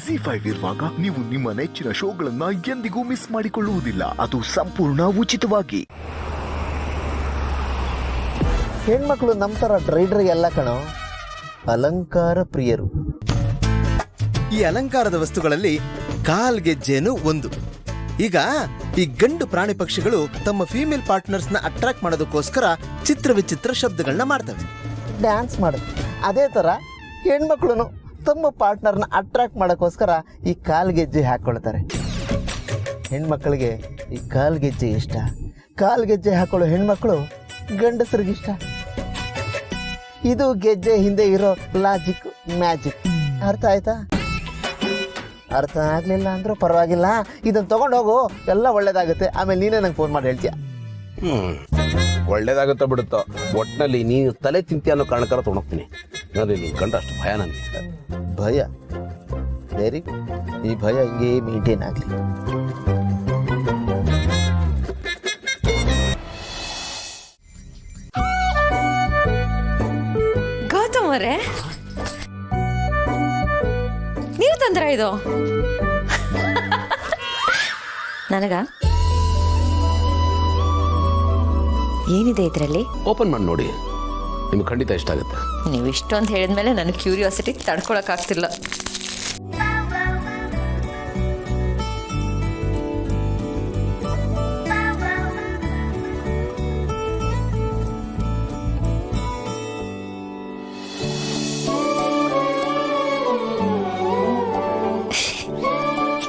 ZEE5 ಇರುವಾಗ ನೀವು ನಿಮ್ಮ ನೆಚ್ಚಿನ ಶೋಗಳನ್ನ ಎಂದಿಗೂ ಮಿಸ್ ಮಾಡಿಕೊಳ್ಳುವುದಿಲ್ಲ. ಅದು ಸಂಪೂರ್ಣ ಉಚಿತವಾಗಿ. ಹೆಣ್ಮಕ್ಳು ನಮ್ಮ ತರ ಡ್ರೈಡರ್ ಎಲ್ಲ ಕಣೋ, ಅಲಂಕಾರ ಪ್ರಿಯರು. ಈ ಅಲಂಕಾರದ ವಸ್ತುಗಳಲ್ಲಿ ಕಾಲ್ಗೆಜ್ಜೆನೂ ಒಂದು. ಈಗ ಈ ಗಂಡು ಪ್ರಾಣಿ ಪಕ್ಷಿಗಳು ತಮ್ಮ ಫೀಮೇಲ್ ಪಾರ್ಟ್ನರ್ಸ್ ನ ಅಟ್ರಾಕ್ಟ್ ಮಾಡೋದಕ್ಕೋಸ್ಕರ ಚಿತ್ರ ವಿಚಿತ್ರ ಶಬ್ದಗಳನ್ನ ಮಾಡ್ತವೆ, ಡ್ಯಾನ್ಸ್ ಮಾಡೋದು. ಅದೇ ತರ ಹೆಣ್ಮಕ್ಳು ತಮ್ಮ ಪಾರ್ಟ್ನರ್ನ ಅಟ್ರಾಕ್ಟ್ ಮಾಡೋಕ್ಕೋಸ್ಕರ ಈ ಕಾಲ್ಗೆಜ್ಜೆ ಹಾಕ್ಕೊಳ್ತಾರೆ. ಹೆಣ್ಮಕ್ಳಿಗೆ ಈ ಕಾಲ್ಗೆಜ್ಜೆ ಇಷ್ಟ. ಕಾಲ್ಗೆಜ್ಜೆ ಹಾಕೊಳ್ಳೋ ಹೆಣ್ಮಕ್ಳು ಗಂಡಸರಿಗಿಷ್ಟ. ಇದು ಗೆಜ್ಜೆ ಹಿಂದೆ ಇರೋ ಲಾಜಿಕ್, ಮ್ಯಾಜಿಕ್. ಅರ್ಥ ಆಯ್ತಾ? ಅರ್ಥ ಆಗ್ಲಿಲ್ಲ ಅಂದ್ರೂ ಪರವಾಗಿಲ್ಲ, ಇದನ್ನ ತಗೊಂಡೋಗು, ಎಲ್ಲ ಒಳ್ಳೇದಾಗುತ್ತೆ. ಆಮೇಲೆ ನೀನೇ ನಂಗೆ ಫೋನ್ ಮಾಡಿ ಹೇಳ್ತೀಯ. ಒಳ್ಳೇದಾಗುತ್ತೋ ಬಿಡುತ್ತೋ, ಒಟ್ಟಿನಲ್ಲಿ ನೀನು ತಲೆ ತಿಂತಿ ಅನ್ನೋ ಕಾರಣಕ್ಕಾರ ತೊಗೊಂಡೋಗ್ತೀನಿ. ನಾನು ನೀನು ಕಂಡ್ರೆ ಅಷ್ಟು ಭಯ ನನಗೆ. ಭಯ? Very good. ಈ ಭಯ ಹಿಂಗೆ ಮೇಂಟೈನ್ ಆಗಲಿ. ಗೌತಮ್ ಅವರೇ, ನೀವು ತಂದ್ರ ಇದು ನನಗ? ಏನಿದೆ ಇದರಲ್ಲಿ? ಓಪನ್ ಮಾಡಿ ನೋಡಿ, ನಿಮ್ಗೆ ಖಂಡಿತ ಇಷ್ಟ ಆಗುತ್ತೆ. ನೀವು ಇಷ್ಟೊಂದು ಹೇಳಿದ್ಮೇಲೆ ನನ್ನ ಕ್ಯೂರಿಯಾಸಿಟಿ ತಡ್ಕೊಳಕ್ ಆಗ್ತಿಲ್ಲ.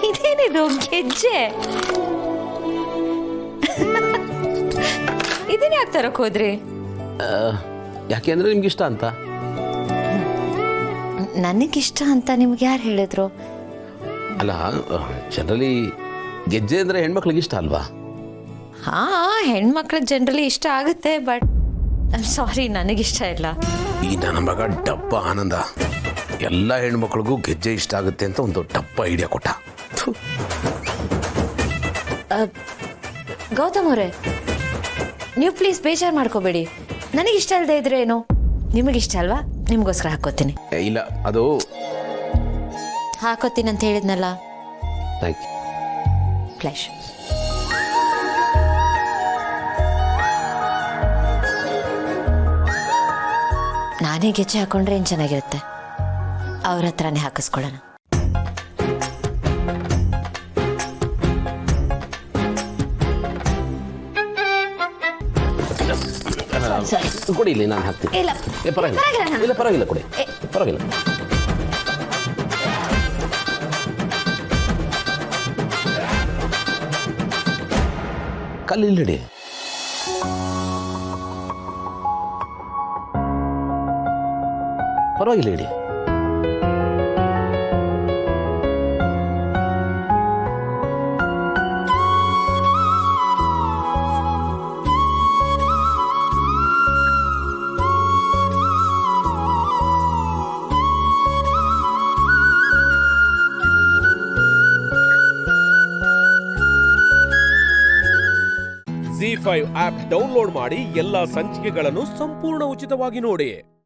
ಇದೇನಿದು ಗೆಜ್ಜೆ? ಇದನ್ನ ಯಾಕೆ ತರಕ್ ಹೋದ್ರಿ? ಯಾಕೆ ಅಂದರೆ ನಿಮ್ಗೆ ಇಷ್ಟ ಅಂತ. ನನಗಿಷ್ಟ ಅಂತ ನಿಮ್ಗೆ ಯಾರು ಹೇಳಿದ್ರು? ಅಲ್ಲ, ಜನರಲಿ ಗೆಜ್ಜೆ ಅಂದರೆ ಹೆಣ್ಮಕ್ಳಿಗೆ ಇಷ್ಟ ಅಲ್ವಾ? ಹಾ, ಹೆಣ್ಮಕ್ಳಿಗೆ ಜನರಲಿ ಇಷ್ಟ ಆಗುತ್ತೆ, ಬಟ್ ಸಾರಿ, ನನಗಿಷ್ಟ ಇಲ್ಲ. ಈ ನನ್ನ ಮಗ ಡಬ್ಬ ಆನಂದ ಎಲ್ಲ ಹೆಣ್ಮಕ್ಳಿಗೂ ಗೆಜ್ಜೆ ಇಷ್ಟ ಆಗುತ್ತೆ ಅಂತ ಒಂದು ಡಬ್ಬ ಐಡಿಯಾ ಕೊಟ್ಟ. ಗೌತಮ್ ಅವರೇ, ನೀವು ಪ್ಲೀಸ್ ಬೇಜಾರು ಮಾಡ್ಕೋಬೇಡಿ. ನನಗಿಷ್ಟ ಇಲ್ಲದೆ ಇದ್ರೆ ಏನು, ನಿಮಗಿಷ್ಟ ಅಲ್ವಾ? ನಿಮಗೋಸ್ಕರ ಹಾಕೋತೀನಿ. ಇಲ್ಲ, ಅದು ಹಾಕೋತೀನಿ ಅಂತ ಹೇಳಿದ್ನಲ್ಲ. Thank you. ಫ್ಲಾಶ್. ನಾನೇ ಗೆಜ್ಜೆ ಹಾಕೊಂಡ್ರೆ ಏನು ಚೆನ್ನಾಗಿರುತ್ತೆ. ಅವ್ರ ಹತ್ರನೇ ಹಾಕಿಸ್ಕೊಳ್ಳೋಣ. ಕೊಡಿ, ಇಲ್ಲಿ ನಾನು ಹಾಕ್ತೀನಿ. ಇಲ್ಲ, ಪರವಾಗಿಲ್ಲ, ಇಲ್ಲ ಪರವಾಗಿಲ್ಲ, ಕೊಡಿ, ಪರವಾಗಿಲ್ಲ. ಕಲ್ಲಿಲ್ಲ ಇಡಿ. ಪರವಾಗಿಲ್ಲ ಇಡಿ. ZEE5 ಆಪ್ ಡೌನ್ಲೋಡ್ ಮಾಡಿ ಎಲ್ಲಾ ಸಂಚಿಕೆಗಳನ್ನು ಸಂಪೂರ್ಣ ಉಚಿತವಾಗಿ ನೋಡಿ.